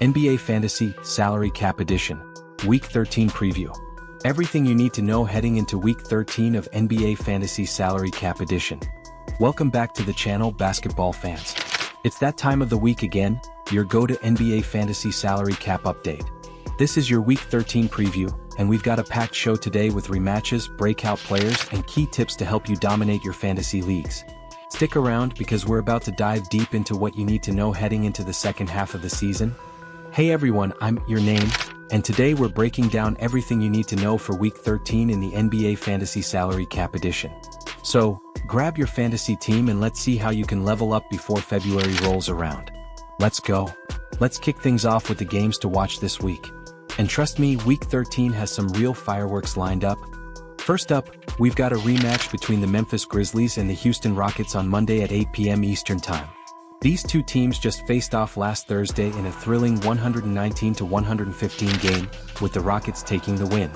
NBA Fantasy Salary Cap Edition, Week 13 Preview. Everything you need to know heading into Week 13 of NBA Fantasy Salary Cap Edition. Welcome back to the channel, basketball fans. It's that time of the week again, your go-to NBA Fantasy Salary Cap update. This is your Week 13 preview, and we've got a packed show today with rematches, breakout players, and key tips to help you dominate your fantasy leagues. Stick around because we're about to dive deep into what you need to know heading into the second half of the season. Hey everyone, I'm your name, and today we're breaking down everything you need to know for Week 13 in the NBA Fantasy Salary Cap Edition. So, grab your fantasy team and let's see how you can level up before February rolls around. Let's go. Let's kick things off with the games to watch this week. And trust me, Week 13 has some real fireworks lined up. First up, we've got a rematch between the Memphis Grizzlies and the Houston Rockets on Monday at 8 p.m. Eastern Time. These two teams just faced off last Thursday in a thrilling 119-115 game, with the Rockets taking the win.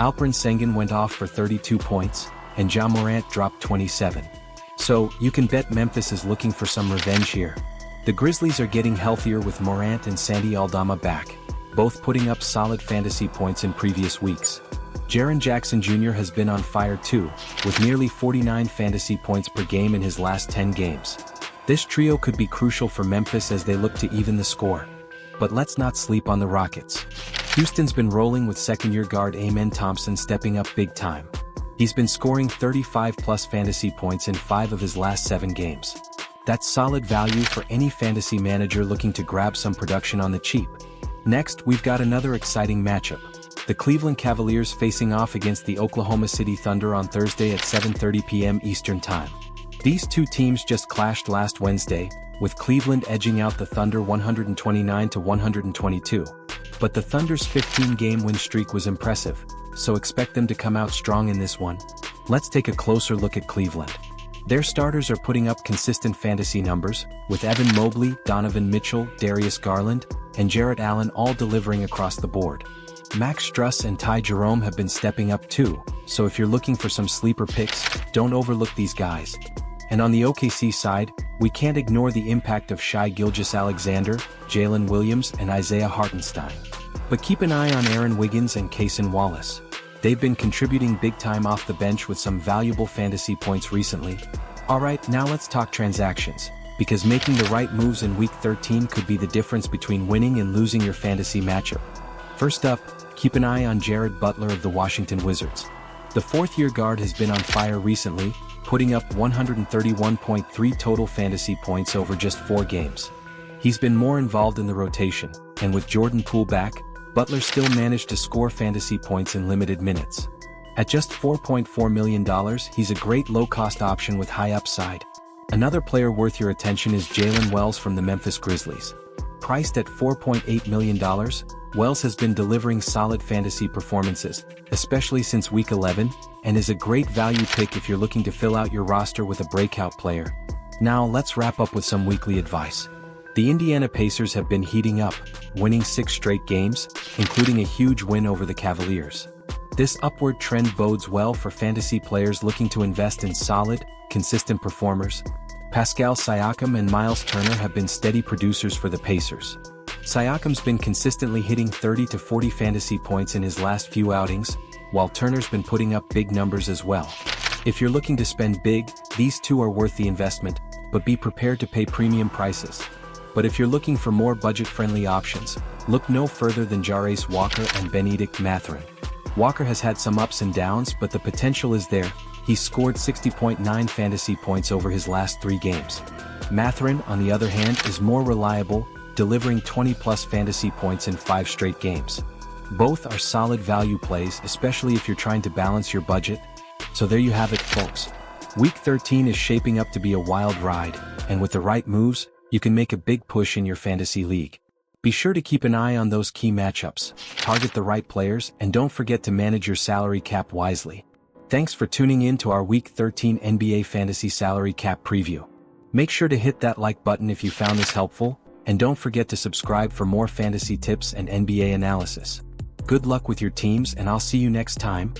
Alperen Sengun went off for 32 points, and Ja Morant dropped 27. So, you can bet Memphis is looking for some revenge here. The Grizzlies are getting healthier with Morant and Santi Aldama back, both putting up solid fantasy points in previous weeks. Jaren Jackson Jr. has been on fire too, with nearly 49 fantasy points per game in his last 10 games. This trio could be crucial for Memphis as they look to even the score. But let's not sleep on the Rockets. Houston's been rolling with second-year guard Amen Thompson stepping up big time. He's been scoring 35-plus fantasy points in 5 of his last 7 games. That's solid value for any fantasy manager looking to grab some production on the cheap. Next, we've got another exciting matchup. The Cleveland Cavaliers facing off against the Oklahoma City Thunder on Thursday at 7:30 p.m. Eastern Time. These two teams just clashed last Wednesday, with Cleveland edging out the Thunder 129-122. But the Thunder's 15-game win streak was impressive, so expect them to come out strong in this one. Let's take a closer look at Cleveland. Their starters are putting up consistent fantasy numbers, with Evan Mobley, Donovan Mitchell, Darius Garland, and Jarrett Allen all delivering across the board. Max Strus and Ty Jerome have been stepping up too, so if you're looking for some sleeper picks, don't overlook these guys. And on the OKC side, we can't ignore the impact of Shai Gilgeous-Alexander, Jalen Williams, and Isaiah Hartenstein. But keep an eye on Aaron Wiggins and Cason Wallace. They've been contributing big time off the bench with some valuable fantasy points recently. Alright, now let's talk transactions, because making the right moves in Week 13 could be the difference between winning and losing your fantasy matchup. First up, keep an eye on Jared Butler of the Washington Wizards. The fourth-year guard has been on fire recently, putting up 131.3 total fantasy points over just 4 games. He's been more involved in the rotation, and with Jordan Poole back, Butler still managed to score fantasy points in limited minutes. At just $4.4 million, he's a great low-cost option with high upside. Another player worth your attention is Jalen Wells from the Memphis Grizzlies. Priced at $4.8 million, Wells has been delivering solid fantasy performances, especially since Week 11, and is a great value pick if you're looking to fill out your roster with a breakout player. Now let's wrap up with some weekly advice. The Indiana Pacers have been heating up, winning 6 straight games, including a huge win over the Cavaliers. This upward trend bodes well for fantasy players looking to invest in solid, consistent performers. Pascal Siakam and Miles Turner have been steady producers for the Pacers. Siakam's been consistently hitting 30 to 40 fantasy points in his last few outings, while Turner's been putting up big numbers as well. If you're looking to spend big, these two are worth the investment, but be prepared to pay premium prices. But if you're looking for more budget-friendly options, look no further than Jarace Walker and Benedict Mathurin. Walker has had some ups and downs, but the potential is there. He's scored 60.9 fantasy points over his last 3 games. Mathurin, on the other hand, is more reliable, delivering 20-plus fantasy points in 5 straight games. Both are solid value plays, especially if you're trying to balance your budget. So there you have it, folks. Week 13 is shaping up to be a wild ride, and with the right moves, you can make a big push in your fantasy league. Be sure to keep an eye on those key matchups, target the right players, and don't forget to manage your salary cap wisely. Thanks for tuning in to our Week 13 NBA Fantasy Salary Cap Preview. Make sure to hit that like button if you found this helpful, and don't forget to subscribe for more fantasy tips and NBA analysis. Good luck with your teams, and I'll see you next time.